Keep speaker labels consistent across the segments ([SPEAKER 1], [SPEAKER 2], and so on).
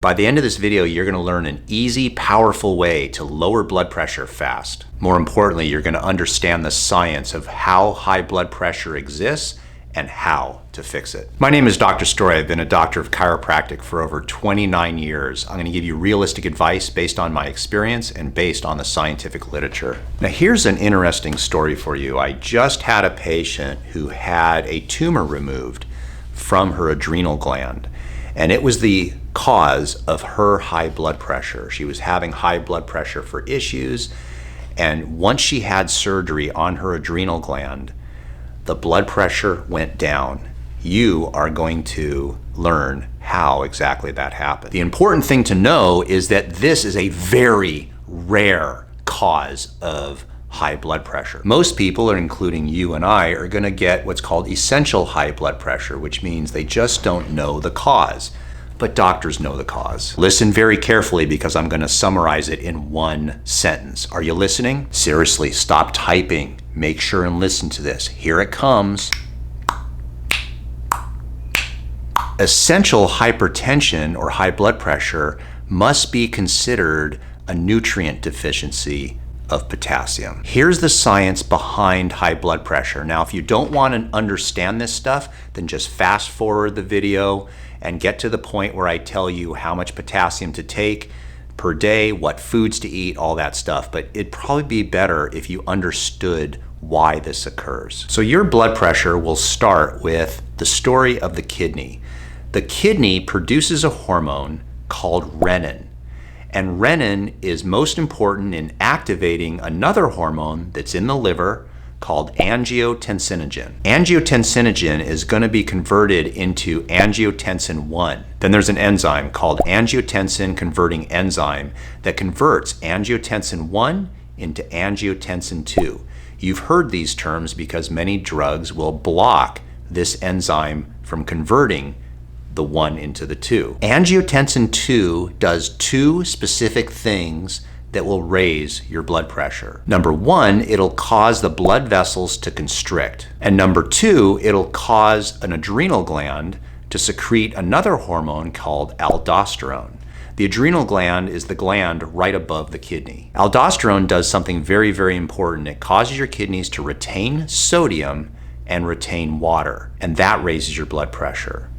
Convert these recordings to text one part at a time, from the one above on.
[SPEAKER 1] By the end of this video, you're going to learn an easy, powerful way to lower blood pressure fast. More importantly, you're going to understand the science of how high blood pressure exists and how to fix it. My name is Dr. Story. I've been a doctor of chiropractic for over 29 years. I'm going to give you realistic advice based on my experience and based on the scientific literature. Now, here's an interesting story for you. I just had a patient who had a tumor removed from her adrenal gland, and it was the cause of her high blood pressure. She was having high blood pressure for issues, and once she had surgery on her adrenal gland, the blood pressure went down. You are going to learn how exactly that happened. The important thing to know is that this is a very rare cause of high blood pressure. Most people, including you and I, are going to get what's called essential high blood pressure, which means they just don't know the cause. But doctors know the cause. Listen very carefully because I'm going to summarize it in one sentence. Are you listening? Seriously, stop typing. Make sure and listen to this. Here it comes. Essential hypertension or high blood pressure must be considered a nutrient deficiency of potassium. Here's the science behind high blood pressure. Now, if you don't want to understand this stuff, then just fast forward the video and get to the point where I tell you how much potassium to take per day, what foods to eat, all that stuff. But it'd probably be better if you understood why this occurs. So your blood pressure will start with the story of the kidney. The kidney produces a hormone called renin. And renin is most important in activating another hormone that's in the liver called angiotensinogen. Angiotensinogen is going to be converted into angiotensin 1. Then there's an enzyme called angiotensin converting enzyme that converts angiotensin 1 into angiotensin 2. You've heard these terms because many drugs will block this enzyme from converting the 1 into the 2. Angiotensin 2 does two specific things that will raise your blood pressure. Number 1, it'll cause the blood vessels to constrict. And number 2, it'll cause an adrenal gland to secrete another hormone called aldosterone. The adrenal gland is the gland right above the kidney. Aldosterone does something very, very important. It causes your kidneys to retain sodium and retain water, and that raises your blood pressure.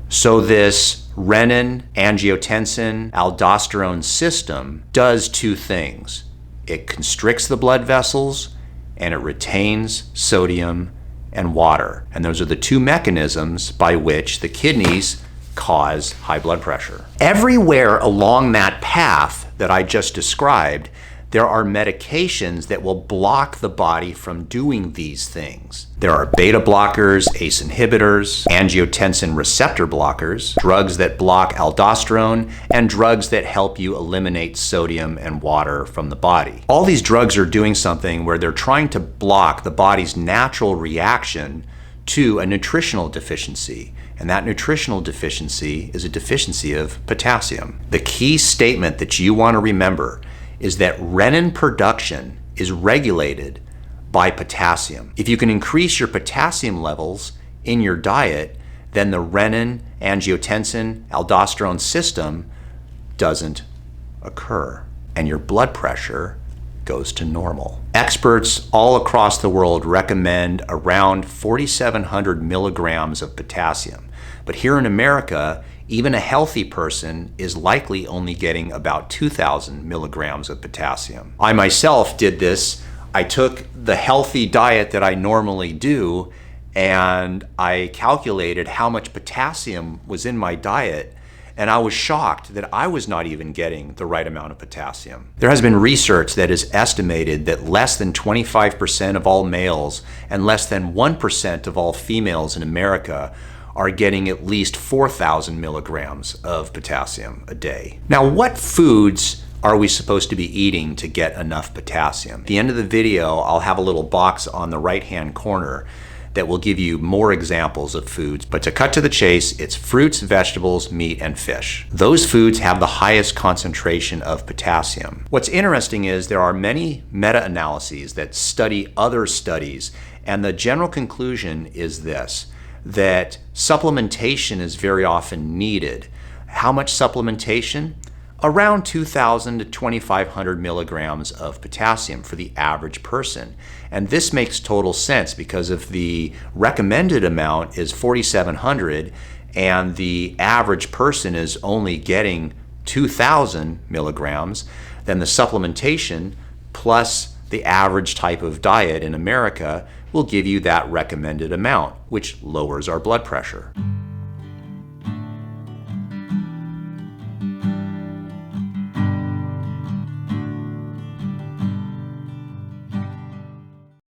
[SPEAKER 1] So this renin, angiotensin, aldosterone system does two things. It constricts the blood vessels and it retains sodium and water. And those are the two mechanisms by which the kidneys cause high blood pressure. Everywhere along that path that I just described, there are medications that will block the body from doing these things. There are beta blockers, ACE inhibitors, angiotensin receptor blockers, drugs that block aldosterone, and drugs that help you eliminate sodium and water from the body. All these drugs are doing something where they're trying to block the body's natural reaction to a nutritional deficiency. And that nutritional deficiency is a deficiency of potassium. The key statement that you want to remember is that renin production is regulated by potassium. If you can increase your potassium levels in your diet, then the renin, angiotensin, aldosterone system doesn't occur, and your blood pressure goes to normal. Experts all across the world recommend around 4,700 milligrams of potassium. But here in America, even a healthy person is likely only getting about 2,000 milligrams of potassium. I myself did this. I took the healthy diet that I normally do, and I calculated how much potassium was in my diet, and I was shocked that I was not even getting the right amount of potassium. There has been research that has estimated that less than 25% of all males and less than 1% of all females in America are getting at least 4,000 milligrams of potassium a day. Now, what foods are we supposed to be eating to get enough potassium? At the end of the video, I'll have a little box on the right-hand corner that will give you more examples of foods. But to cut to the chase, it's fruits, vegetables, meat, and fish. Those foods have the highest concentration of potassium. What's interesting is there are many meta-analyses that study other studies, and the general conclusion is this: that supplementation is very often needed. How much supplementation? Around 2,000 to 2,500 milligrams of potassium for the average person. And this makes total sense because if the recommended amount is 4,700 and the average person is only getting 2,000 milligrams, then the supplementation plus the average type of diet in America will give you that recommended amount, which lowers our blood pressure.